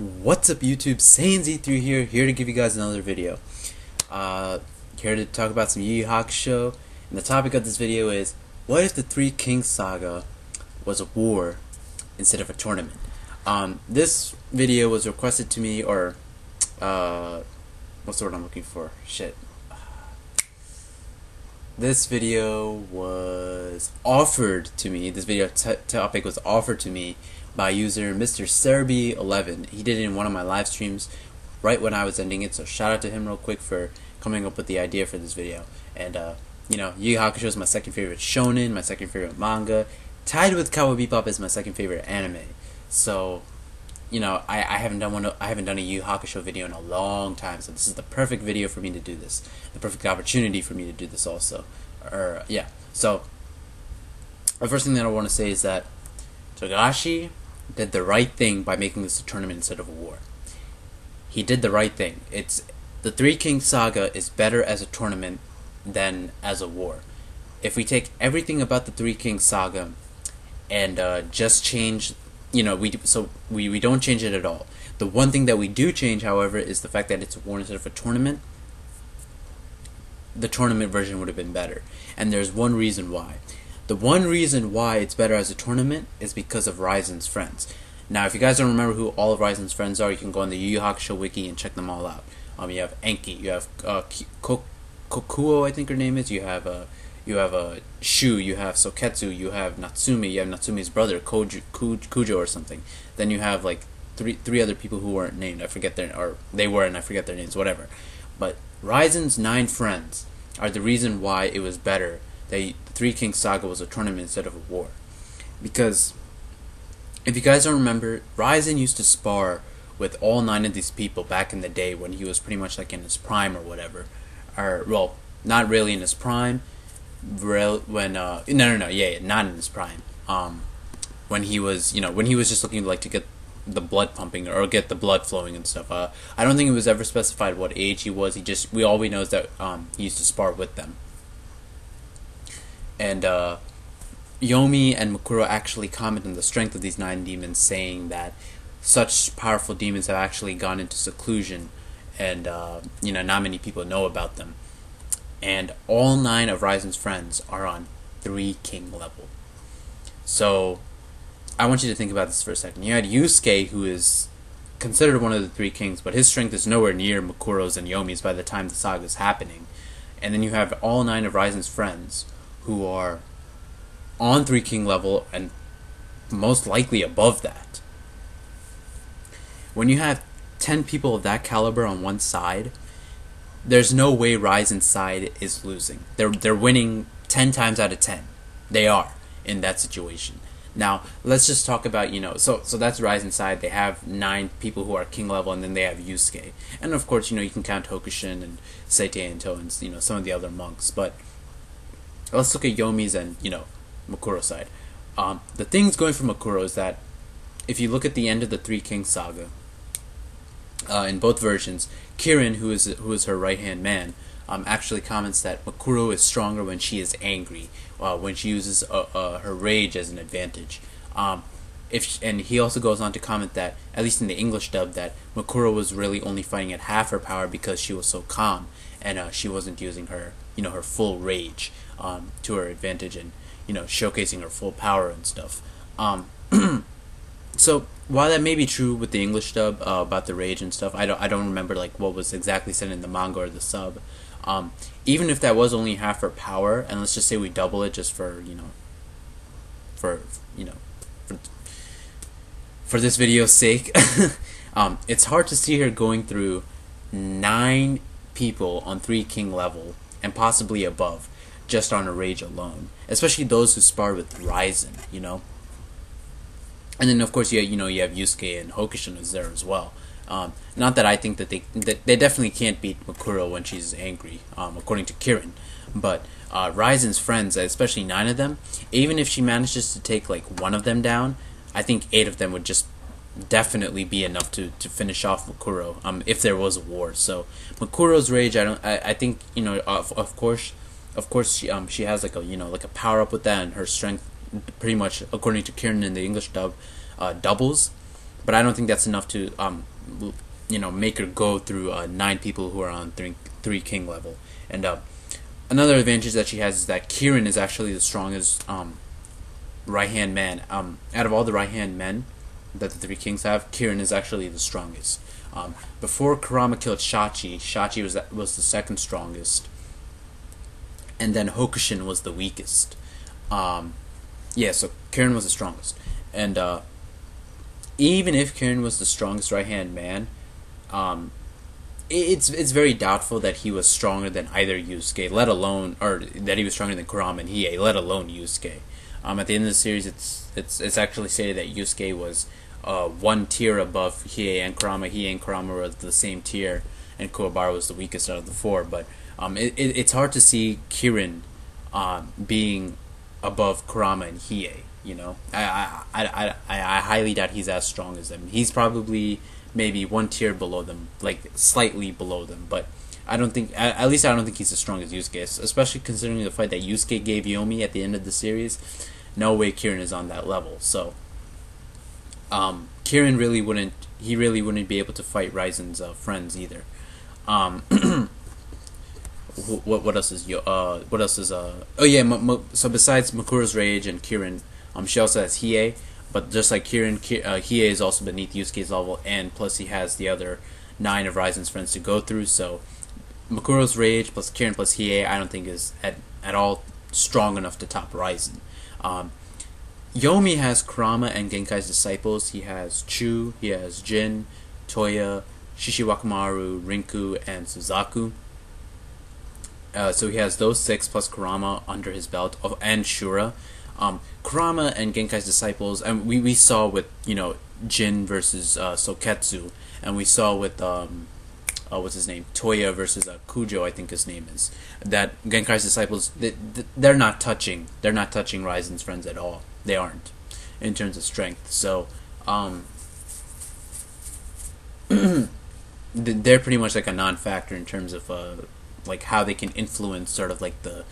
What's up YouTube, SaiyanZ3 here to give you guys another video. Here to talk about some Yu Yu Hakusho, and the topic of this video is, what if the Three Kings Saga was a war instead of a tournament? This video was requested to me, or, what's the word I'm looking for? Shit. This video was offered to me, this video topic was offered to me by user Mr. Serby11. He did it in one of my live streams right when I was ending it, so shout out to him real quick for coming up with the idea for this video. And you know, Yu Yu Hakusho is my second favorite shonen, my second favorite manga, tied with Cowboy Bebop as my second favorite anime. So, you know, I haven't done a Yu Yu Hakusho video in a long time, so this is the perfect video for me to do this, the perfect opportunity for me to do this also. Yeah. So the first thing that I want to say is that Togashi did the right thing by making this a tournament instead of a war. He did the right thing. The Three Kings Saga is better as a tournament than as a war. If we take everything about the Three Kings Saga and just change, you know, we don't change it at all. The one thing that we do change, however, is the fact that it's a war instead of a tournament. The tournament version would have been better, and there's one reason why. The one reason why it's better as a tournament is because of Raizen's friends. Now, if you guys don't remember who all of Raizen's friends are, you can go on the Yu Yu Hakusho wiki and check them all out. You have Enki, you have Kokou, I think her name is. You have Shu, you have Soketsu, you have Natsumi, you have Natsumi's brother Kujo or something. Then you have like three other people who weren't named. I forget their, or they were, and I forget their names. Whatever. But Raizen's 9 friends are the reason why it was better that the Three Kings Saga was a tournament instead of a war. Because if you guys don't remember, Raizen used to spar with all 9 of these people back in the day when he was pretty much like in his prime or whatever. Or, well, not really in his prime. When not in his prime. When he was, you know, when he was just looking like to get the blood pumping or get the blood flowing and stuff. I don't think it was ever specified what age he was. All we know is that he used to spar with them. And Yomi and Mukuro actually comment on the strength of these 9 demons, saying that such powerful demons have actually gone into seclusion, and you know, not many people know about them. And all 9 of Raizen's friends are on 3 king level. So I want you to think about this for a second. You had Yusuke, who is considered one of the 3 kings, but his strength is nowhere near Mukuro's and Yomi's by the time the saga is happening. And then you have all 9 of Raizen's friends who are on 3 king level and most likely above that. When you have 10 people of that caliber on one side, there's no way Raizen's side is losing. They're winning 10 times out of 10. They are in that situation. Now, let's just talk about, you know, so that's Raizen's side. They have 9 people who are king level, and then they have Yusuke. And of course, you know, you can count Hokushin and Seitei and To and, you know, some of the other monks. But let's look at Yomi's and, you know, Mukuro's side. The things going for Mukuro is that if you look at the end of the Three Kings Saga, in both versions, Kirin, who is her right-hand man, actually comments that Mukuro is stronger when she is angry, when she uses her rage as an advantage. And he also goes on to comment that, at least in the English dub, that Mukuro was really only fighting at half her power because she was so calm, and she wasn't using her, you know, her full rage to her advantage, and, you know, showcasing her full power and stuff. So while that may be true with the English dub about the rage and stuff, I don't remember like what was exactly said in the manga or the sub. Even if that was only half her power, and let's just say we double it just for, you know, for this video's sake, it's hard to see her going through 9 people on 3 king level and possibly above just on a rage alone, especially those who spar with Raizen, you know. And then of course you have Yusuke and Hokushin is there as well. Not that I think that they definitely can't beat Mukuro when she's angry, according to Kirin. But Raizen's friends, especially 9 of them, even if she manages to take like 1 of them down, I think 8 of them would just definitely be enough to finish off Mukuro, if there was a war. So Mukuro's rage, I think, you know, of course she has like a, you know, like a power up with that, and her strength pretty much, according to Kirin in the English dub, doubles. but I don't think that's enough to make her go through 9 people who are on three king level. And another advantage that she has is that Kirin is actually the strongest right hand man. Out of all the right hand men that the 3 kings have, Kirin is actually the strongest. Before Kurama killed Shachi was the second strongest, and then Hokushin was the weakest. So Kirin was the strongest, and even if Kirin was the strongest right hand man, it's very doubtful that he was stronger than either Yusuke, let alone, or that he was stronger than Kurama and Hiei, let alone Yusuke. At the end of the series, it's actually stated that Yusuke was 1 tier above Hiei and Kurama. Hiei and Kurama were the same tier, and Kuwabara was the weakest out of the 4. But it's hard to see Kirin being above Kurama and Hiei. I highly doubt he's as strong as them. He's probably maybe 1 tier below them, like slightly below them. But I don't think, at least I don't think he's as strong as Yusuke, especially considering the fight that Yusuke gave Yomi at the end of the series. No way Kirin is on that level. So Kirin really wouldn't be able to fight Raizen's friends either. What else is so besides Mukuro's rage and Kirin, she also has Hiei, but just like Kirin, Hiei is also beneath Yusuke's level, and plus he has the other 9 of Raizen's friends to go through. So Mukuro's rage plus Kirin plus Hiei, I don't think is at all strong enough to top Raizen. Yomi has Kurama and Genkai's disciples. He has Chu, he has Jin, Toya, Shishiwakamaru, Rinku, and Suzaku. So he has those 6 plus Kurama under his belt, and Shura. Kurama and Genkai's disciples, and we saw with Jin versus Soketsu, and we saw with what's his name, Toya versus Kujo, I think his name is, that Genkai's disciples, they're not touching Raizen's friends at all. They aren't in terms of strength. So they're pretty much like a non-factor in terms of like how they can influence sort of like the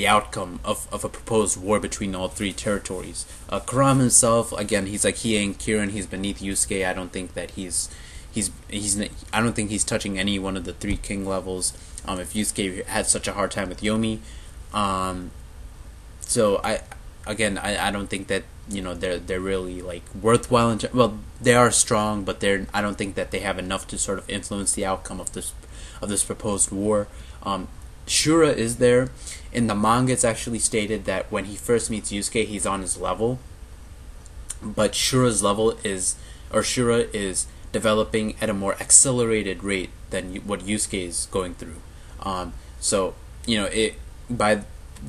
outcome of a proposed war between all 3 territories. Kurama himself, again, he's like Hiei and Kirin. He's beneath Yusuke. I don't think that I don't think he's touching any one of the 3 king levels. If Yusuke had such a hard time with Yomi, so I don't think that they're really like worthwhile. Well, they are strong, but I don't think that they have enough to sort of influence the outcome of this proposed war. Shura is there. In the manga, it's actually stated that when he first meets Yusuke, he's on his level, but Shura is developing at a more accelerated rate than what Yusuke is going through. So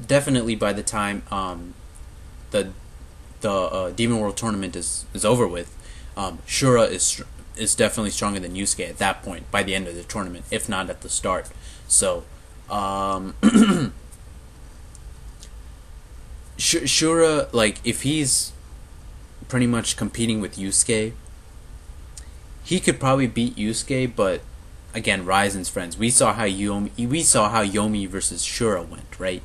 definitely by the time the Demon World tournament is over with, Shura is definitely stronger than Yusuke at that point by the end of the tournament, if not at the start. So Shura, like, if he's pretty much competing with Yusuke, he could probably beat Yusuke, but again, Raizen's friends. We saw how Yomi versus Shura went, right?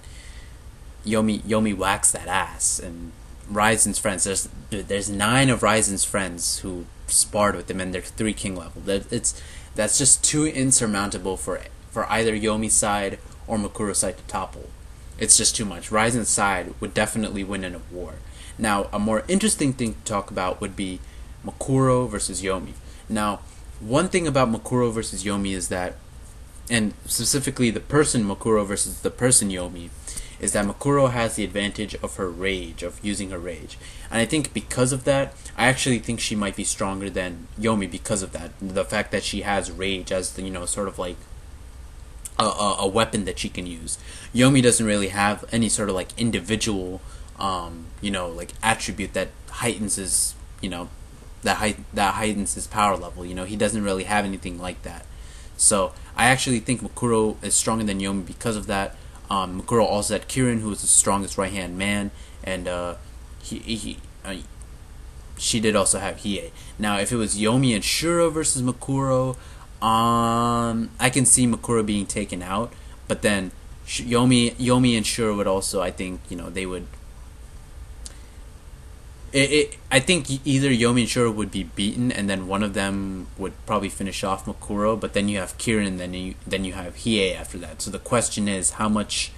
Yomi waxed that ass, and Raizen's friends. There's 9 of Raizen's friends who sparred with him, and they're 3 king level. That's just too insurmountable for either Yomi's side or Mukuro's side to topple. It's just too much. Raizen's side would definitely win in a war. Now, a more interesting thing to talk about would be Mukuro versus Yomi. Now, one thing about Mukuro versus Yomi is that, and specifically the person Mukuro versus the person Yomi, is that Mukuro has the advantage of her rage, of using her rage. And I think because of that, I actually think she might be stronger than Yomi because of that. The fact that she has rage as the, sort of like a weapon that she can use. Yomi doesn't really have any sort of like individual, like attribute that heightens his, that heightens his power level. He doesn't really have anything like that. So I actually think Mukuro is stronger than Yomi because of that. Mukuro also had Kirin, who is the strongest right hand man, and she did also have Hiei. Now, if it was Yomi and Shura versus Mukuro, I can see Mukuro being taken out, but then Yomi and Shura would also, I think, they would. I think either Yomi and Shura would be beaten, and then one of them would probably finish off Mukuro. But then you have Kirin, then you have Hiei after that. So the question is, how much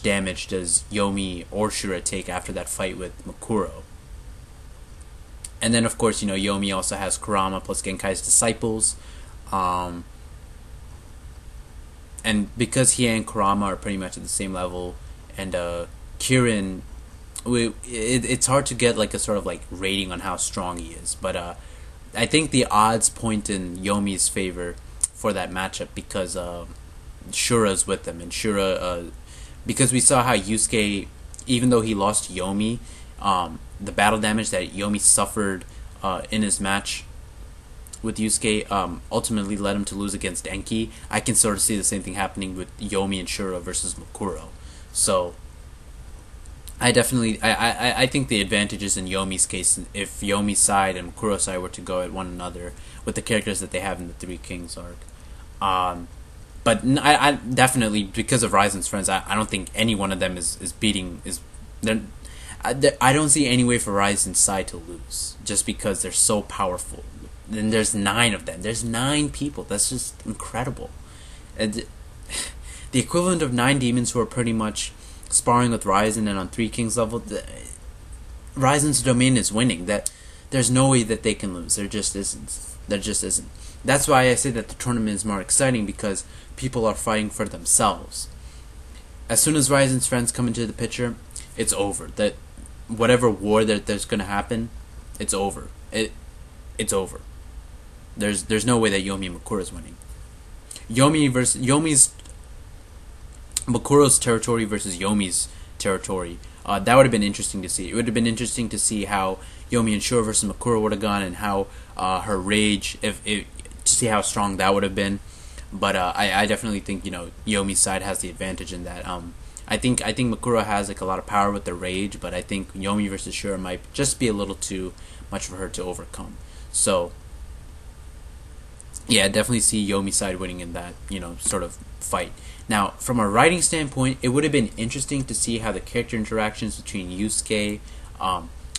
damage does Yomi or Shura take after that fight with Mukuro? And then of course, Yomi also has Kurama plus Genkai's disciples, and because Hiei and Kurama are pretty much at the same level, and Kirin. It's hard to get like a sort of like rating on how strong he is, but I think the odds point in Yomi's favor for that matchup because Shura's with them, and Shura, because we saw how Yusuke, even though he lost Yomi, the battle damage that Yomi suffered in his match with Yusuke ultimately led him to lose against Enki. I can sort of see the same thing happening with Yomi and Shura versus Mukuro. So I think the advantage is in Yomi's case if Yomi's side and Mukuro's side were to go at one another with the characters that they have in the Three Kings arc. But I definitely, because of Raizen's friends, I don't think any one of them is beating. I don't see any way for Raizen's side to lose just because they're so powerful. And there's 9 of them. There's 9 people. That's just incredible. And the equivalent of 9 demons who are pretty much sparring with Raizen and on Three Kings level, Raizen's domain is winning. That there's no way that they can lose. There just isn't. That's why I say that the tournament is more exciting, because people are fighting for themselves. As soon as Raizen's friends come into the picture, it's over. That whatever war that there's gonna happen, it's over. It's over. There's no way that Yomi and Mukuro is winning. Mukuro's territory versus Yomi's territory. That would have been interesting to see. It would have been interesting to see how Yomi and Shura versus Mukuro would have gone, and how her rage, to see how strong that would have been. But I definitely think Yomi's side has the advantage in that. I think Mukuro has like a lot of power with the rage, but I think Yomi versus Shura might just be a little too much for her to overcome. So yeah, I definitely see Yomi's side winning in that sort of fight. Now, from a writing standpoint, it would have been interesting to see how the character interactions between Yusuke,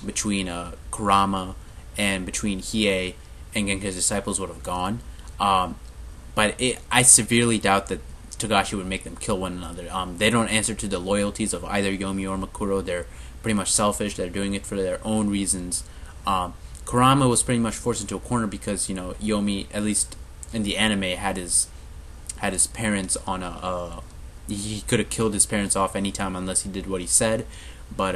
between Kurama, and between Hiei and Genkai's disciples would have gone. But I severely doubt that Togashi would make them kill one another. They don't answer to the loyalties of either Yomi or Mukuro. They're pretty much selfish. They're doing it for their own reasons. Kurama was pretty much forced into a corner because Yomi, at least in the anime, had his parents on he could have killed his parents off anytime unless he did what he said. But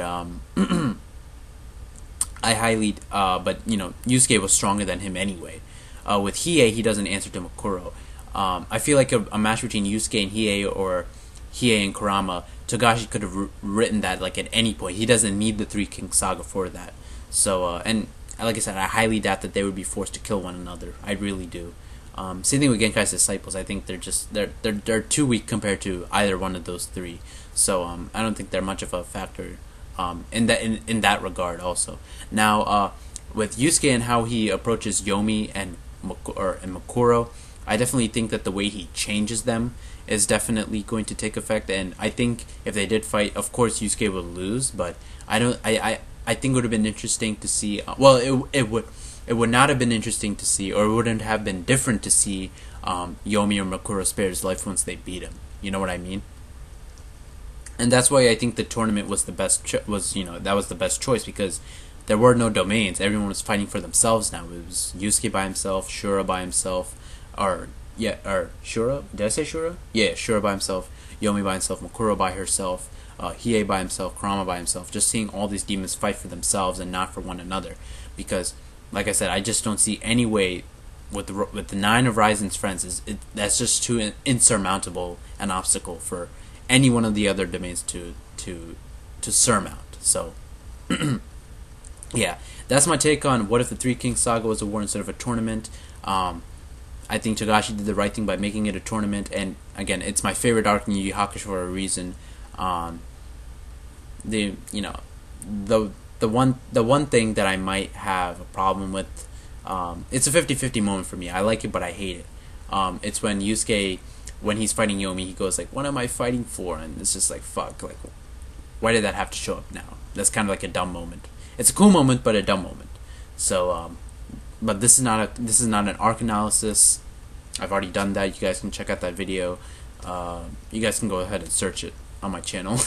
Yusuke was stronger than him anyway. With Hiei, he doesn't answer to Mukuro. I feel like a match between Yusuke and Hiei, or Hiei and Kurama, Togashi could have written that like at any point. He doesn't need the Three Kings Saga for that. So and like I said, I highly doubt that they would be forced to kill one another. I really do. Same thing with Genkai's disciples. I think they're too weak compared to either one of those 3. So I don't think they're much of a factor in that regard. Also, now with Yusuke and how he approaches Yomi and Mukuro, I definitely think that the way he changes them is definitely going to take effect. And I think if they did fight, of course Yusuke would lose, but I think it would have been interesting to see. It would not have been interesting to see, or it wouldn't have been different to see Yomi or Mukuro spare his life once they beat him. You know what I mean? And that's why I think the tournament was the best. That was the best choice, because there were no domains. Everyone was fighting for themselves now. It was Yusuke by himself, Shura by himself, or Shura? Did I say Shura? Yeah, Shura by himself, Yomi by himself, Mukuro by herself, Hiei by himself, Kurama by himself. Just seeing all these demons fight for themselves and not for one another, because, like I said, I just don't see any way with the 9 of Raizen's friends. That's just too insurmountable an obstacle for any one of the other domains to surmount. So, yeah, that's my take on what if the Three Kings Saga was a war instead of a tournament. I think Togashi did the right thing by making it a tournament, and again, it's my favorite arc in Yu Yu Hakusho for a reason. The one thing that I might have a problem with, it's a 50-50 moment for me. I like it, but I hate it. It's when Yusuke, when he's fighting Yomi, he goes like, "What am I fighting for?" And it's just like, fuck, like, why did that have to show up now? That's kind of like a dumb moment. It's a cool moment, but a dumb moment. So, but this is not an arc analysis. I've already done that. You guys can check out that video. You guys can go ahead and search it on my channel.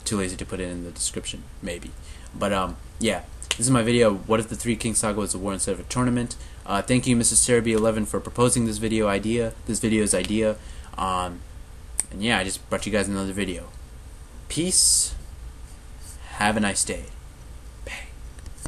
Too lazy to put it in the description, maybe. But yeah, this is my video. What if the Three Kings Saga was a war instead of a tournament? Thank you, Mrs. Serby11, for proposing this video's idea. And yeah, I just brought you guys another video. Peace. Have a nice day.